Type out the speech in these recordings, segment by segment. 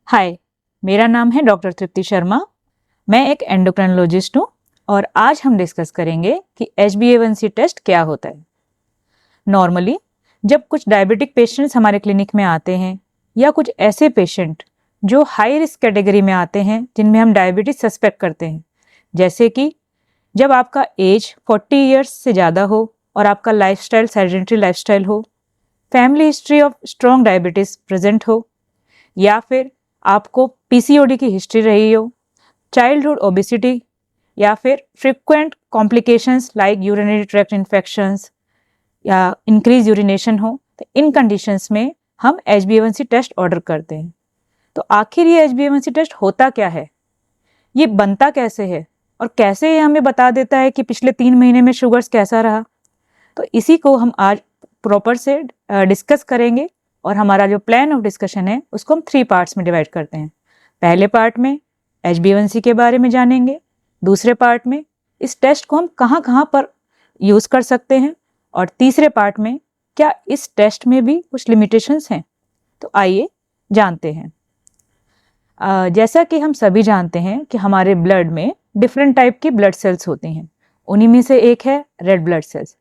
हाय, मेरा नाम है डॉक्टर तृप्ति शर्मा। मैं एक एंडोक्राइनोलॉजिस्ट हूँ और आज हम डिस्कस करेंगे कि HbA1c टेस्ट क्या होता है। नॉर्मली जब कुछ डायबिटिक पेशेंट्स हमारे क्लिनिक में आते हैं या कुछ ऐसे पेशेंट जो हाई रिस्क कैटेगरी में आते हैं जिनमें हम डायबिटीज सस्पेक्ट करते हैं, जैसे कि जब आपका एज 40 ईयर्स से ज़्यादा हो और आपका लाइफस्टाइल सेडेंटरी लाइफस्टाइल हो, family history of strong diabetes present हो, या फिर आपको PCOD की हिस्ट्री रही हो, चाइल्डहुड ओबेसिटी, या फिर frequent complications like urinary tract infections या इंक्रीज यूरिनेशन हो, तो इन कंडीशंस में हम HbA1c टेस्ट ऑर्डर करते हैं। तो आखिर ये HbA1c टेस्ट होता क्या है, ये बनता कैसे है और कैसे ये हमें बता देता है कि पिछले 3 महीने में शुगर्स कैसा रहा, तो इसी को हम आज प्रॉपर से डिस्कस करेंगे। और हमारा जो प्लान ऑफ डिस्कशन है उसको हम 3 पार्ट्स में डिवाइड करते हैं। पहले पार्ट में HbA1c के बारे में जानेंगे, दूसरे पार्ट में इस टेस्ट को हम कहाँ कहाँ पर यूज़ कर सकते हैं, और तीसरे पार्ट में क्या इस टेस्ट में भी कुछ लिमिटेशंस हैं। तो आइए जानते हैं। जैसा कि हम सभी जानते हैं कि हमारे ब्लड में डिफरेंट टाइप की ब्लड सेल्स होती हैं, उन्हीं में से एक है रेड ब्लड सेल्स।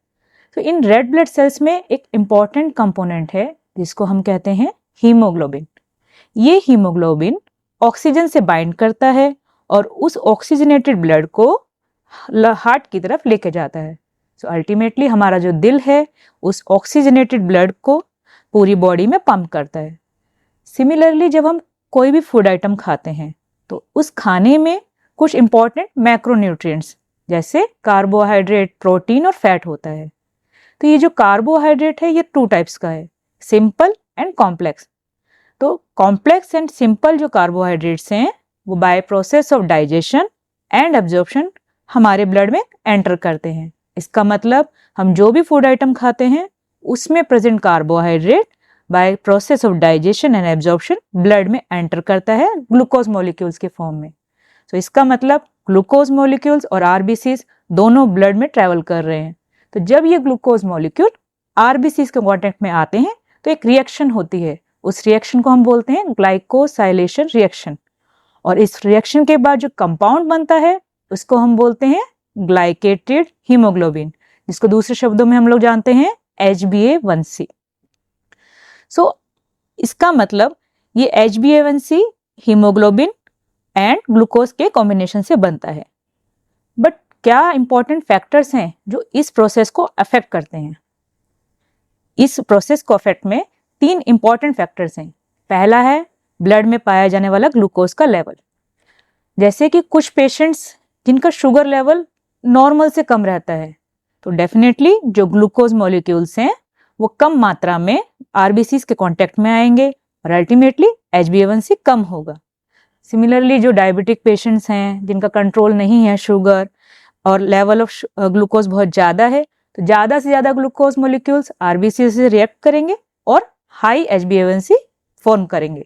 तो इन रेड ब्लड सेल्स में एक इम्पॉर्टेंट कंपोनेंट है जिसको हम कहते हैं हीमोग्लोबिन। ये हीमोग्लोबिन ऑक्सीजन से बाइंड करता है और उस ऑक्सीजनेटेड ब्लड को हार्ट की तरफ लेके जाता है। सो अल्टीमेटली हमारा जो दिल है उस ऑक्सीजनेटेड ब्लड को पूरी बॉडी में पंप करता है। सिमिलरली जब हम कोई भी फूड आइटम खाते हैं तो उस खाने में कुछ इंपॉर्टेंट मैक्रोन्यूट्रिएंट्स जैसे कार्बोहाइड्रेट, प्रोटीन और फैट होता है। तो ये जो कार्बोहाइड्रेट है ये 2 टाइप्स का है, सिंपल एंड कॉम्प्लेक्स। तो कॉम्प्लेक्स एंड सिंपल जो कार्बोहाइड्रेट्स हैं वो by process of digestion and absorption हमारे ब्लड में एंटर करते हैं। इसका मतलब हम जो भी फूड आइटम खाते हैं उसमें present carbohydrate by process of digestion and absorption blood में एंटर करता है ग्लूकोज मॉलिक्यूल्स के फॉर्म में। तो इसका मतलब ग्लूकोज मॉलिक्यूल्स और RBCs दोनों ब्लड में ट्रैवल कर रहे हैं। तो जब ये ग्लूकोज मॉलिक्यूल RBCs के कॉन्टेक्ट में आते हैं तो एक रिएक्शन होती है, उस रिएक्शन को हम बोलते हैं ग्लाइकोसाइलेशन रिएक्शन। और इस रिएक्शन के बाद जो कंपाउंड बनता है उसको हम बोलते हैं ग्लाइकेटेड हीमोग्लोबिन, जिसको दूसरे शब्दों में हम लोग जानते हैं HbA1c। सो इसका मतलब ये HbA1c हीमोग्लोबिन एंड ग्लूकोज के कॉम्बिनेशन से बनता है। बट क्या इंपॉर्टेंट फैक्टर्स हैं जो इस प्रोसेस को अफेक्ट करते हैं? इस प्रोसेस को अफेक्ट में 3 इंपॉर्टेंट फैक्टर्स हैं। पहला है ब्लड में पाया जाने वाला ग्लूकोज का लेवल। जैसे कि कुछ पेशेंट्स जिनका शुगर लेवल नॉर्मल से कम रहता है तो डेफिनेटली जो ग्लूकोज मॉलिक्यूल्स हैं वो कम मात्रा में RBCs के कांटेक्ट में आएंगे और अल्टीमेटली HbA1c कम होगा। सिमिलरली जो डायबिटिक पेशेंट्स हैं जिनका कंट्रोल नहीं है शुगर और लेवल ऑफ ग्लूकोज बहुत ज़्यादा है, तो ज़्यादा से ज़्यादा ग्लूकोज मॉलिक्यूल्स RBC से रिएक्ट करेंगे और हाई HbA1c फॉर्म करेंगे।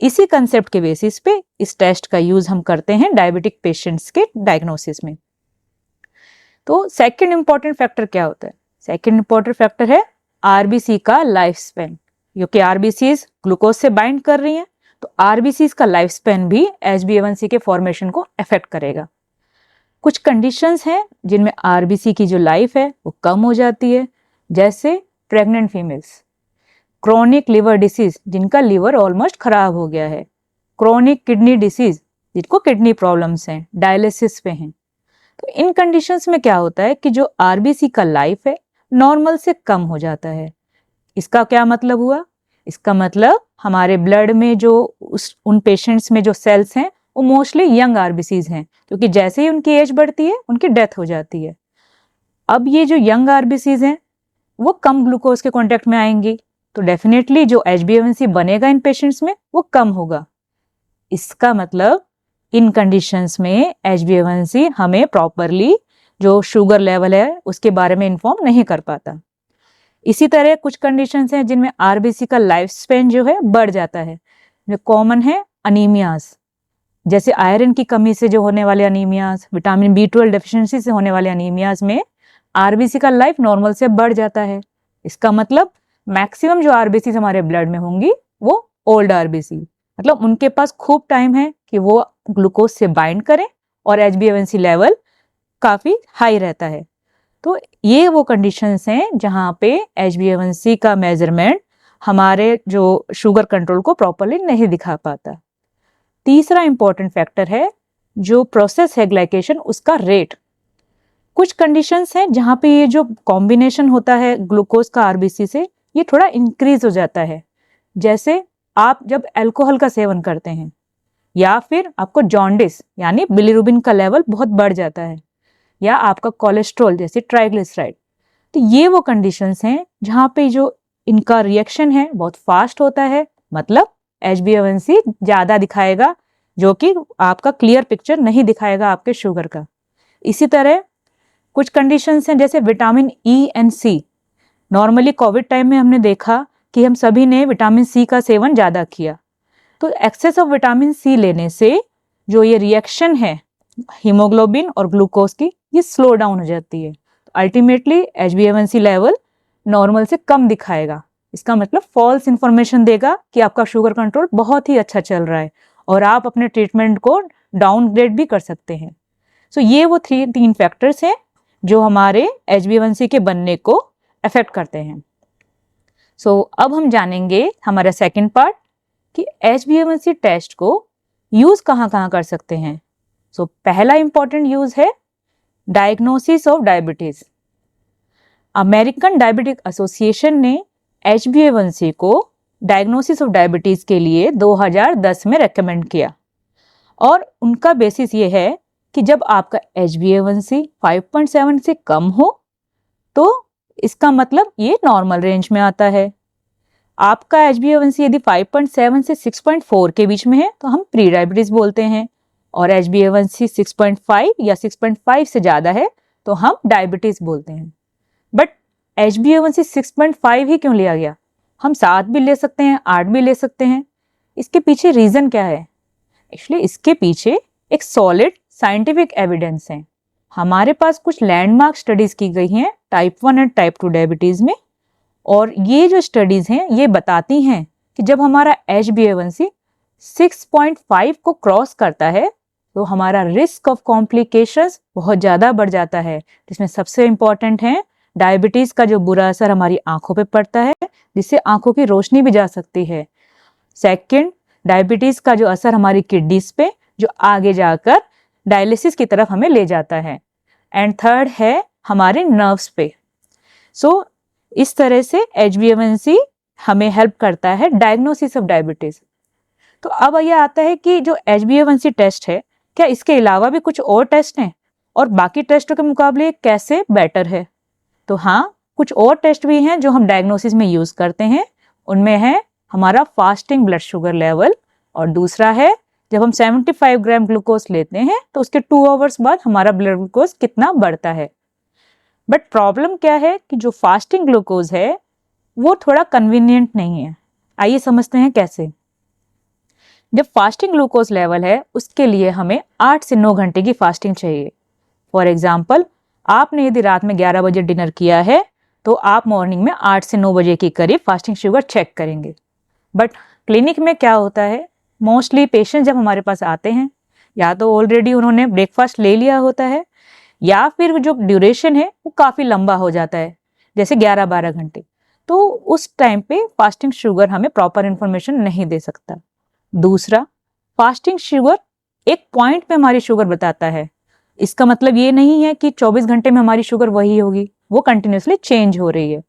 इसी कंसेप्ट के बेसिस पे इस टेस्ट का यूज हम करते हैं डायबिटिक पेशेंट्स के डायग्नोसिस में। तो सेकंड इंपॉर्टेंट फैक्टर क्या होता है? सेकंड इंपॉर्टेंट फैक्टर है RBC का लाइफ स्पैन, क्योंकि RBCs ग्लूकोज से बाइंड कर रही हैं तो RBCs का लाइफ स्पैन भी HbA1c के फॉर्मेशन को अफेक्ट करेगा। कुछ कंडीशंस हैं जिनमें RBC की जो लाइफ है वो कम हो जाती है, जैसे pregnant females, chronic liver disease जिनका लिवर ऑलमोस्ट खराब हो गया है, क्रोनिक किडनी डिसीज जिनको किडनी प्रॉब्लम्स हैं, डायलिसिस पे हैं। तो इन कंडीशंस में क्या होता है कि जो RBC का लाइफ है नॉर्मल से कम हो जाता है। इसका क्या मतलब हुआ? इसका मतलब हमारे ब्लड में जो उन पेशेंट्स में जो सेल्स हैं वो मोस्टली यंग RBCs हैं, क्योंकि जैसे ही उनकी एज बढ़ती है उनकी डेथ हो जाती है। अब ये जो यंग RBCs हैं वो कम ग्लूकोज के कांटेक्ट में आएंगी तो डेफिनेटली जो HbA1c बनेगा इन पेशेंट्स में वो कम होगा। इसका मतलब इन कंडीशंस में HbA1c हमें प्रॉपरली जो शुगर लेवल है उसके बारे में इन्फॉर्म नहीं कर पाता। इसी तरह कुछ कंडीशंस हैं जिनमें RBC का लाइफ स्पेन जो है बढ़ जाता है, जो कॉमन है अनीमियाज, जैसे आयरन की कमी से जो होने वाले अनीमियाज, विटामिन B12 डेफिशिएंसी से होने वाले अनीमियाज में RBC का लाइफ नॉर्मल से बढ़ जाता है। इसका मतलब मैक्सिमम जो RBCs हमारे ब्लड में होंगी वो ओल्ड RBC, मतलब उनके पास खूब टाइम है कि वो ग्लूकोज से बाइंड करें और HbA1c लेवल काफी हाई रहता है। तो ये वो कंडीशंस हैं जहाँ पे HbA1c का मेजरमेंट हमारे जो शुगर कंट्रोल को प्रॉपरली नहीं दिखा पाता। तीसरा इंपॉर्टेंट फैक्टर है जो प्रोसेस है ग्लाइकेशन, उसका रेट। कुछ कंडीशंस हैं जहाँ पे ये जो कॉम्बिनेशन होता है ग्लूकोज का आरबीसी से, ये थोड़ा इंक्रीज हो जाता है। जैसे आप जब अल्कोहल का सेवन करते हैं या फिर आपको जॉन्डिस यानी बिलीरुबिन का लेवल बहुत बढ़ जाता है, या आपका कोलेस्ट्रॉल जैसे ट्राइग्लिसराइड। तो ये वो कंडीशंस हैं जहाँ पे जो इनका रिएक्शन है बहुत फास्ट होता है, मतलब HbA1c ज्यादा दिखाएगा, जो कि आपका क्लियर पिक्चर नहीं दिखाएगा आपके शुगर का। इसी तरह कुछ कंडीशंस हैं जैसे vitamin E and C। Normally Covid time में हमने देखा कि हम सभी ने विटामिन C का सेवन ज्यादा किया, तो एक्सेस ऑफ विटामिन C लेने से जो ये रिएक्शन है हीमोग्लोबिन और ग्लूकोज की, ये स्लो डाउन हो जाती है। तो अल्टीमेटली HbA1c लेवल नॉर्मल से कम दिखाएगा। इसका मतलब फॉल्स इंफॉर्मेशन देगा कि आपका शुगर कंट्रोल बहुत ही अच्छा चल रहा है और आप अपने ट्रीटमेंट को डाउनग्रेड भी कर सकते हैं। सो ये वो तीन फैक्टर्स हैं जो हमारे HbA1c के बनने को अफेक्ट करते हैं। सो अब हम जानेंगे हमारा सेकंड पार्ट कि HbA1c टेस्ट को यूज कहाँ कहाँ कर सकते हैं। सो पहला इंपॉर्टेंट यूज है diagnosis of diabetes. American diabetic association ने HbA1c को डायग्नोसिस ऑफ डायबिटीज के लिए 2010 में रेकमेंड किया, और उनका बेसिस ये है कि जब आपका HbA1c 5.7 से कम हो तो इसका मतलब ये नॉर्मल रेंज में आता है। आपका HbA1c यदि 5.7 से 6.4 के बीच में है तो हम प्री डायबिटीज बोलते हैं, और HbA1c 6.5 या 6.5 से ज्यादा है तो हम डायबिटीज बोलते हैं। बट HbA1c 6.5 ही क्यों लिया गया? हम 7 भी ले सकते हैं, 8 भी ले सकते हैं। इसके पीछे रीजन क्या है? एक्चुअली इसके पीछे एक सॉलिड साइंटिफिक एविडेंस है। हमारे पास कुछ लैंडमार्क स्टडीज की गई हैं टाइप 1 एंड टाइप 2 डायबिटीज में, और ये जो स्टडीज हैं ये बताती हैं कि जब हमारा HbA1c 6.5 को क्रॉस करता है तो हमारा रिस्क ऑफ कॉम्प्लिकेशंस बहुत ज़्यादा बढ़ जाता है, जिसमें सबसे इम्पॉर्टेंट है डायबिटीज़ का जो बुरा असर हमारी आंखों पे पड़ता है, जिससे आंखों की रोशनी भी जा सकती है। सेकंड, डायबिटीज़ का जो असर हमारी किडनीज पे, जो आगे जाकर डायलिसिस की तरफ हमें ले जाता है। एंड थर्ड है हमारे नर्व्स पे। सो इस तरह से HbA1c हमें हेल्प करता है डायग्नोसिस ऑफ डायबिटीज़। तो अब ये आता है कि जो HbA1c टेस्ट है, क्या इसके अलावा भी कुछ और टेस्ट हैं और बाकी टेस्टों के मुकाबले कैसे बेटर है? तो हाँ, कुछ और टेस्ट भी हैं जो हम डायग्नोसिस में यूज करते हैं। उनमें है हमारा फास्टिंग ब्लड शुगर लेवल, और दूसरा है जब हम 75 ग्राम ग्लूकोज लेते हैं तो उसके 2 आवर्स बाद हमारा ब्लड ग्लूकोज कितना बढ़ता है। बट प्रॉब्लम क्या है कि जो फास्टिंग ग्लूकोज है वो थोड़ा कन्वीनियंट नहीं है। आइए समझते हैं कैसे। जब फास्टिंग ग्लूकोज लेवल है उसके लिए हमें 8 से 9 घंटे की फास्टिंग चाहिए। फॉर एग्जाम्पल, आपने यदि रात में 11 बजे डिनर किया है तो आप मॉर्निंग में 8 से 9 बजे के करीब फास्टिंग शुगर चेक करेंगे। बट क्लिनिक में क्या होता है, मोस्टली पेशेंट जब हमारे पास आते हैं या तो ऑलरेडी उन्होंने ब्रेकफास्ट ले लिया होता है, या फिर जो ड्यूरेशन है वो काफ़ी लंबा हो जाता है, जैसे 11-12 घंटे। तो उस टाइम पे फास्टिंग शुगर हमें प्रॉपर इन्फॉर्मेशन नहीं दे सकता। दूसरा, फास्टिंग शुगर एक पॉइंट पे हमारी शुगर बताता है। इसका मतलब ये नहीं है कि 24 घंटे में हमारी शुगर वही होगी, वो कंटिन्यूसली चेंज हो रही है।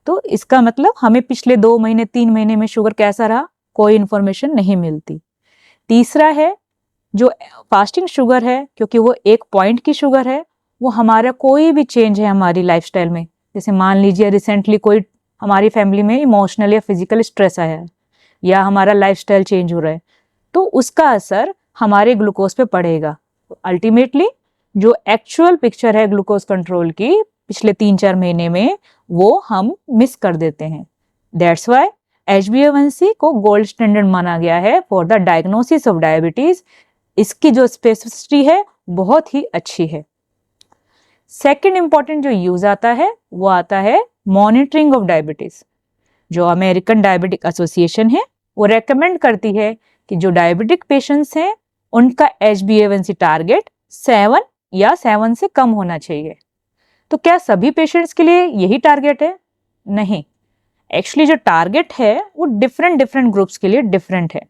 तो इसका मतलब हमें पिछले 2 महीने 3 महीने में शुगर कैसा रहा, कोई इन्फॉर्मेशन नहीं मिलती। तीसरा है जो फास्टिंग शुगर है, क्योंकि वो एक पॉइंट की शुगर है, वो हमारा कोई भी चेंज है हमारी लाइफस्टाइल में, जैसे मान लीजिए रिसेंटली कोई हमारी फैमिली में इमोशनल या फिजिकल स्ट्रेस आया है, या हमारा लाइफस्टाइल चेंज हो रहा है, तो उसका असर हमारे ग्लूकोज पे पड़ेगा। अल्टीमेटली जो एक्चुअल पिक्चर है ग्लूकोज कंट्रोल की पिछले 3-4 महीने में, वो हम मिस कर देते हैं। दैट्स वाई HbA1c को गोल्ड स्टैंडर्ड माना गया है for the diagnosis of diabetes. इसकी जो स्पेसिफिसिटी है बहुत ही अच्छी है। सेकेंड इंपॉर्टेंट जो यूज आता है वो आता है मॉनिटरिंग ऑफ डायबिटीज। जो अमेरिकन डायबिटिक एसोसिएशन है वो रेकमेंड करती है कि जो डायबिटिक पेशेंट्स हैं उनका HbA1c टारगेट 7 या 7 से कम होना चाहिए। तो क्या सभी पेशेंट्स के लिए यही टारगेट है? नहीं, एक्चुअली जो टारगेट है वो डिफरेंट ग्रुप्स के लिए डिफरेंट है।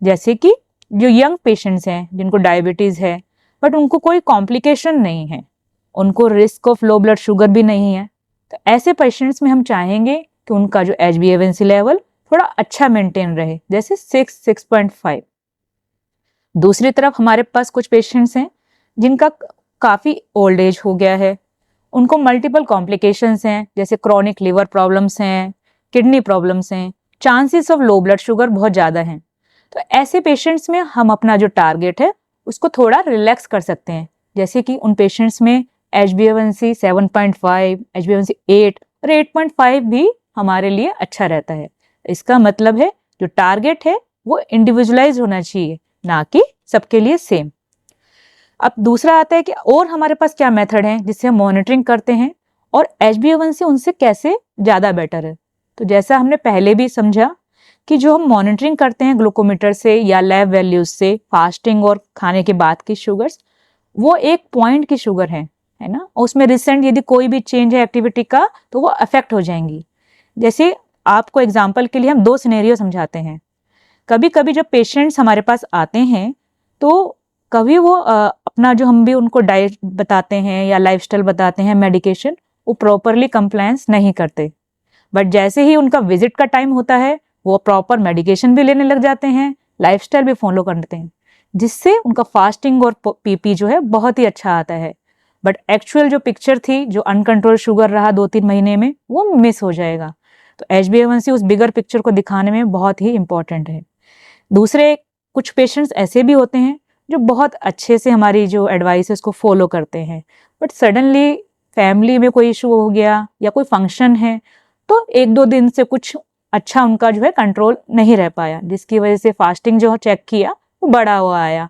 जैसे कि जो यंग पेशेंट्स हैं जिनको डायबिटीज़ है बट उनको कोई कॉम्प्लिकेशन नहीं है, उनको risk of low blood sugar भी नहीं है, तो ऐसे पेशेंट्स में हम चाहेंगे कि उनका जो HbA1c लेवल थोड़ा अच्छा मेंटेन रहे, जैसे 6.5। दूसरी तरफ हमारे पास कुछ पेशेंट्स हैं जिनका काफ़ी ओल्ड एज हो गया है, उनको मल्टीपल कॉम्प्लिकेशंस हैं, जैसे क्रॉनिक लिवर प्रॉब्लम्स हैं, किडनी प्रॉब्लम्स हैं, chances of low blood sugar बहुत ज़्यादा हैं। तो ऐसे पेशेंट्स में हम अपना जो टारगेट है उसको थोड़ा रिलैक्स कर सकते हैं, जैसे कि उन पेशेंट्स में HbA1c 7.5, HbA1c 8 और 8.5 भी हमारे लिए अच्छा रहता है। इसका मतलब है जो टारगेट है वो इंडिविजुअलाइज होना चाहिए, ना कि सबके लिए सेम। अब दूसरा आता है कि और हमारे पास क्या मेथड है जिससे हम मॉनिटरिंग करते हैं और HbA1c उनसे कैसे ज़्यादा बेटर है। तो जैसा हमने पहले भी समझा कि जो हम मॉनिटरिंग करते हैं ग्लूकोमीटर से या लैब वैल्यूज से, फास्टिंग और खाने के बाद की शुगर्स, वो एक पॉइंट की शुगर है ना, उसमें रिसेंट यदि कोई भी चेंज है एक्टिविटी का तो वो अफेक्ट हो जाएंगी। जैसे आपको एग्जाम्पल के लिए हम 2 सिनेरियो समझाते हैं। कभी कभी जब पेशेंट्स हमारे पास आते हैं तो कभी वो अपना जो हम भी उनको डाइट बताते हैं या लाइफस्टाइल बताते हैं, मेडिकेशन, वो प्रॉपरली कंप्लायंस नहीं करते, बट जैसे ही उनका विजिट का टाइम होता है वो प्रॉपर मेडिकेशन भी लेने लग जाते हैं, लाइफस्टाइल भी फॉलो करते हैं, जिससे उनका फास्टिंग और PP जो है बहुत ही अच्छा आता है। बट एक्चुअल जो पिक्चर थी, जो अनकंट्रोल शुगर रहा 2-3 महीने में, वो मिस हो जाएगा। तो HbA1c उस बिगर पिक्चर को दिखाने में बहुत ही इंपॉर्टेंट है। दूसरे कुछ पेशेंट्स ऐसे भी होते हैं जो बहुत अच्छे से हमारी जो एडवाइस है उसको फॉलो करते हैं, बट सडनली फैमिली में कोई इशू हो गया या कोई फंक्शन है तो 1-2 दिन से कुछ अच्छा उनका जो है कंट्रोल नहीं रह पाया, जिसकी वजह से फास्टिंग जो चेक किया वो बढ़ा हुआ आया।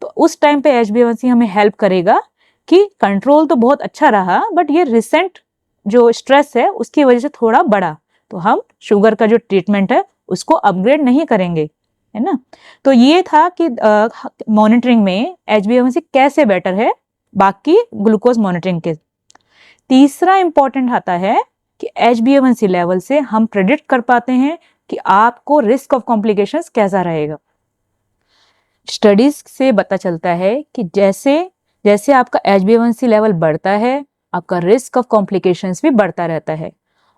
तो उस टाइम पे HbA1c हमें हेल्प करेगा कि कंट्रोल तो बहुत अच्छा रहा बट ये रिसेंट जो स्ट्रेस है उसकी वजह से थोड़ा बढ़ा, तो हम शुगर का जो ट्रीटमेंट है उसको अपग्रेड नहीं करेंगे, है ना। तो ये था कि मॉनिटरिंग में HbA1c कैसे बेटर है बाकी ग्लूकोज मॉनिटरिंग के। तीसरा इंपॉर्टेंट आता है कि HbA1c लेवल से हम प्रेडिक्ट कर पाते हैं कि आपको रिस्क ऑफ कॉम्प्लिकेशंस कैसा रहेगा। स्टडीज से पता चलता है कि जैसे जैसे आपका HbA1c लेवल बढ़ता है आपका रिस्क ऑफ कॉम्प्लिकेशंस भी बढ़ता रहता है,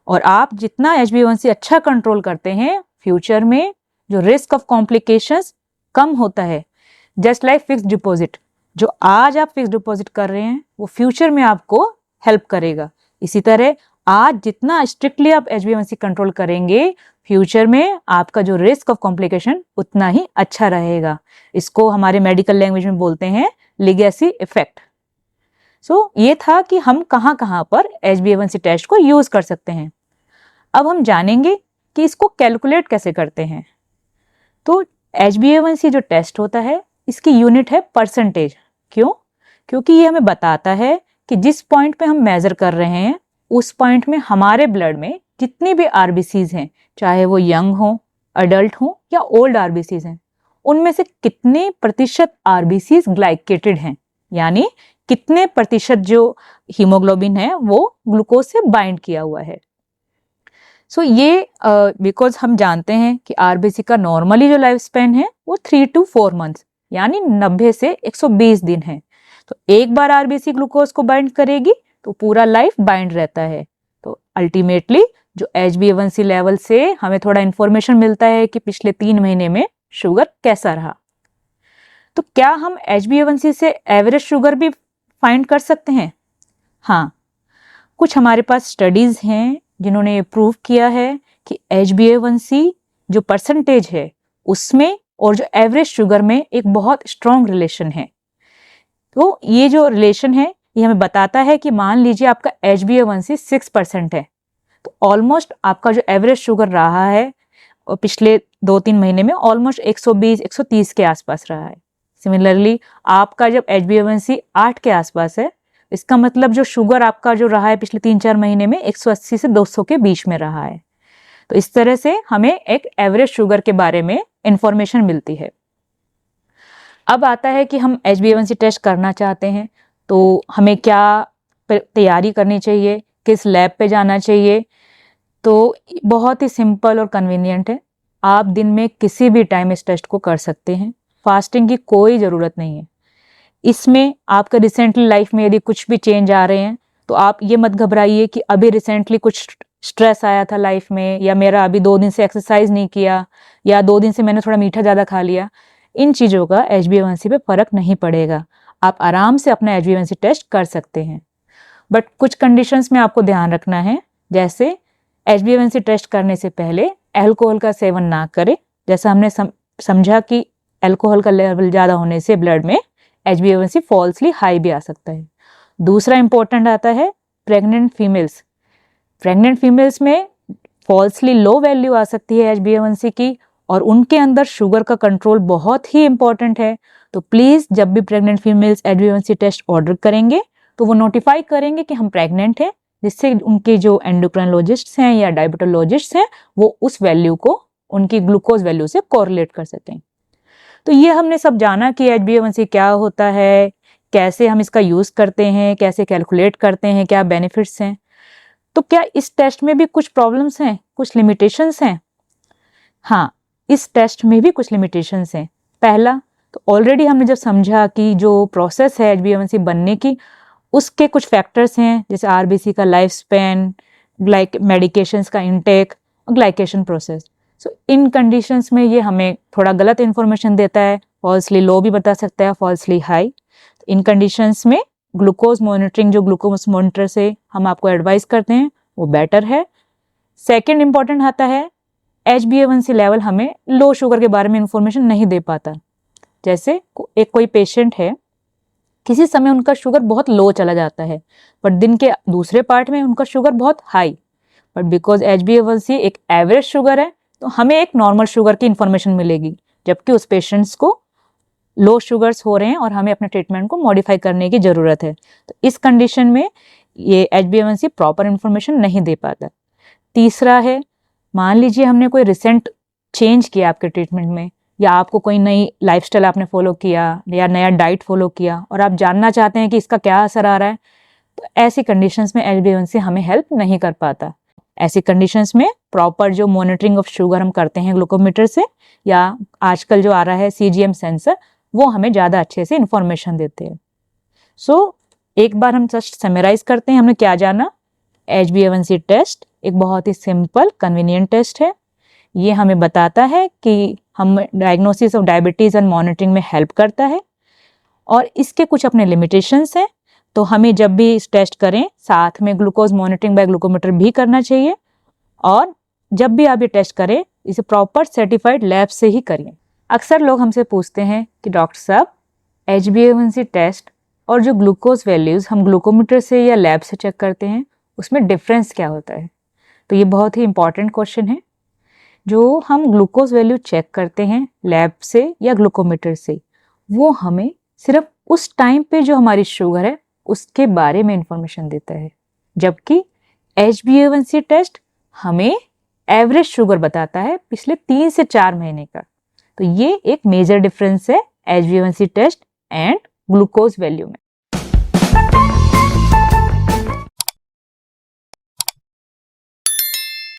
और आप जितना HbA1c अच्छा कंट्रोल करते हैं फ्यूचर में जो रिस्क ऑफ कॉम्प्लिकेशंस कम होता है। जस्ट लाइक फिक्स्ड डिपॉजिट, जो आज आप फिक्स्ड डिपॉजिट कर रहे हैं वो फ्यूचर में आपको हेल्प करेगा। इसी तरह आज जितना स्ट्रिक्टली आप HbA1c कंट्रोल करेंगे फ्यूचर में आपका जो रिस्क ऑफ कॉम्प्लिकेशन उतना ही अच्छा रहेगा। इसको हमारे मेडिकल लैंग्वेज में बोलते हैं लेगेसी इफेक्ट। सो ये था कि हम कहाँ कहाँ पर HbA1c टेस्ट को यूज कर सकते हैं। अब हम जानेंगे कि इसको कैलकुलेट कैसे करते हैं। तो HbA1c जो टेस्ट होता है इसकी यूनिट है परसेंटेज। क्यों? क्योंकि ये हमें बताता है कि जिस पॉइंट पे हम मेजर कर रहे हैं उस पॉइंट में हमारे ब्लड में जितनी भी RBCs हैं, चाहे वो यंग हो, अडल्ट हो या ओल्ड RBCs हैं, उनमें से कितने प्रतिशत RBCs ग्लाइकेटेड हैं, यानी कितने प्रतिशत जो हीमोग्लोबिन है वो ग्लूकोज से बाइंड किया हुआ है। सो ये बिकॉज हम जानते हैं कि RBC का नॉर्मली जो लाइफ स्पेन है वो 3 to 4 मंथ्स यानी 90 से 120 दिन है। तो एक बार RBC ग्लूकोज को बाइंड करेगी तो पूरा लाइफ बाइंड रहता है। तो अल्टीमेटली जो HbA1c लेवल से हमें थोड़ा इंफॉर्मेशन मिलता है कि पिछले 3 महीने में शुगर कैसा रहा। तो क्या हम HbA1c से एवरेज शुगर भी फाइंड कर सकते हैं? हाँ, कुछ हमारे पास स्टडीज हैं जिन्होंने प्रूव किया है कि HbA1c जो परसेंटेज है उसमें और जो एवरेज शुगर में एक बहुत स्ट्रॉन्ग रिलेशन है। तो ये जो रिलेशन है ये हमें बताता है कि मान लीजिए आपका HbA1c 6% है, तो ऑलमोस्ट आपका जो एवरेज शुगर रहा है और पिछले 2-3 महीने में ऑलमोस्ट 120-130 के आसपास रहा है। सिमिलरली आपका जब HbA1c 8 के आसपास है, इसका मतलब जो शुगर आपका जो रहा है पिछले 3-4 महीने में 180 से 200 के बीच में रहा है। तो इस तरह से हमें एक एवरेज शुगर के बारे में इंफॉर्मेशन मिलती है। अब आता है कि हम HbA1c टेस्ट करना चाहते हैं तो हमें क्या तैयारी करनी चाहिए, किस लैब पे जाना चाहिए। तो बहुत ही सिंपल और कन्वीनियंट है, आप दिन में किसी भी टाइम इस टेस्ट को कर सकते हैं। फास्टिंग की कोई ज़रूरत नहीं है। इसमें आपका रिसेंटली लाइफ में यदि कुछ भी चेंज आ रहे हैं तो आप ये मत घबराइए कि अभी रिसेंटली कुछ स्ट्रेस आया था लाइफ में, या मेरा अभी 2 दिन से एक्सरसाइज नहीं किया, या 2 दिन से मैंने थोड़ा मीठा ज़्यादा खा लिया। इन चीज़ों का HbA1c पे फ़र्क नहीं पड़ेगा। आप आराम से अपना HbA1c टेस्ट कर सकते हैं। बट कुछ कंडीशंस में आपको ध्यान रखना है, जैसे HbA1c टेस्ट करने से पहले अल्कोहल का सेवन ना करें। जैसा हमने समझा कि अल्कोहल का लेवल ज़्यादा होने से ब्लड में HbA1c फॉल्सली हाई भी आ सकता है। दूसरा इंपॉर्टेंट आता है प्रेग्नेंट फीमेल्स। प्रेग्नेंट फीमेल्स में फॉल्सली लो वैल्यू आ सकती है HbA1c की, और उनके अंदर शुगर का कंट्रोल बहुत ही इंपॉर्टेंट है। तो प्लीज़ जब भी pregnant females HbA1c test order करेंगे तो वो नोटिफाई करेंगे कि हम प्रेग्नेंट हैं, जिससे उनके जो एंडोक्राइनोलॉजिस्ट हैं या डायबिटोलॉजिस्ट हैं वो उस वैल्यू को उनकी ग्लूकोज वैल्यू से कोरिलेट कर सकें। तो ये हमने सब जाना कि HbA1c क्या होता है, कैसे हम इसका यूज़ करते हैं, कैसे कैलकुलेट करते हैं, क्या बेनिफिट्स हैं। तो क्या इस टेस्ट में भी कुछ प्रॉब्लम्स हैं, कुछ लिमिटेशंस हैं? हाँ, इस टेस्ट में भी कुछ लिमिटेशंस हैं। पहला, तो ऑलरेडी हमने जब समझा कि जो प्रोसेस है HbA1c बनने की, उसके कुछ फैक्टर्स हैं, जैसे RBC का लाइफ स्पैन, मेडिकेशंस का इनटेक और ग्लाइकेशन प्रोसेस। सो इन कंडीशंस में ये हमें थोड़ा गलत इन्फॉर्मेशन देता है, फॉल्सली लो भी बता सकता है, फॉल्सली हाई। इन कंडीशंस में ग्लूकोज मॉनिटरिंग, जो ग्लूकोज मॉनिटर से हम आपको एडवाइस करते हैं, वो बेटर है। सेकेंड इंपॉर्टेंट आता है HbA1c लेवल हमें लो शुगर के बारे में इंफॉर्मेशन नहीं दे पाता। जैसे एक कोई पेशेंट है, किसी समय उनका शुगर बहुत लो चला जाता है, बट दिन के दूसरे पार्ट में उनका शुगर बहुत हाई, बट बिकॉज HbA1c एक एवरेज शुगर है तो हमें एक नॉर्मल शुगर की इंफॉर्मेशन मिलेगी, जबकि उस पेशेंट्स को लो शुगर्स हो रहे हैं और हमें अपने ट्रीटमेंट को मॉडिफाई करने की ज़रूरत है। तो इस कंडीशन में ये HbA1c प्रॉपर इंफॉर्मेशन नहीं दे पाता। तीसरा है, मान लीजिए हमने कोई रिसेंट चेंज किया आपके ट्रीटमेंट में, या आपको कोई नई लाइफस्टाइल आपने फॉलो किया या नया डाइट फॉलो किया और आप जानना चाहते हैं कि इसका क्या असर आ रहा है, तो ऐसी कंडीशंस में HbA1c हमें हेल्प नहीं कर पाता। ऐसी कंडीशंस में प्रॉपर जो मॉनिटरिंग ऑफ शुगर हम करते हैं ग्लूकोमीटर से, या आजकल जो आ रहा है CGM सेंसर, वो हमें ज़्यादा अच्छे से इंफॉर्मेशन देते हैं। सो एक बार हम जस्ट समराइज करते हैं, हमने क्या जाना। HbA1c टेस्ट एक बहुत ही सिंपल कन्वीनियंट टेस्ट है। ये हमें बताता है कि हम diagnosis of diabetes and monitoring में हेल्प करता है, और इसके कुछ अपने लिमिटेशंस हैं। तो हमें जब भी इस टेस्ट करें साथ में ग्लूकोज मॉनिटरिंग बाय ग्लूकोमीटर भी करना चाहिए, और जब भी आप ये टेस्ट करें इसे प्रॉपर सर्टिफाइड लैब से ही करिए। अक्सर लोग हमसे पूछते हैं कि डॉक्टर साहब, HbA1c टेस्ट और जो ग्लूकोज वैल्यूज़ हम ग्लूकोमीटर से या लैब से चेक करते हैं उसमें डिफरेंस क्या होता है। तो ये बहुत ही इंपॉर्टेंट क्वेश्चन है। जो हम ग्लूकोज वैल्यू चेक करते हैं लैब से या ग्लूकोमीटर से, वो हमें सिर्फ उस टाइम पे जो हमारी शुगर है उसके बारे में इंफॉर्मेशन देता है, जबकि HbA1c टेस्ट हमें एवरेज शुगर बताता है पिछले 3 से 4 महीने का। तो ये एक मेजर डिफरेंस है HbA1c test and glucose value में।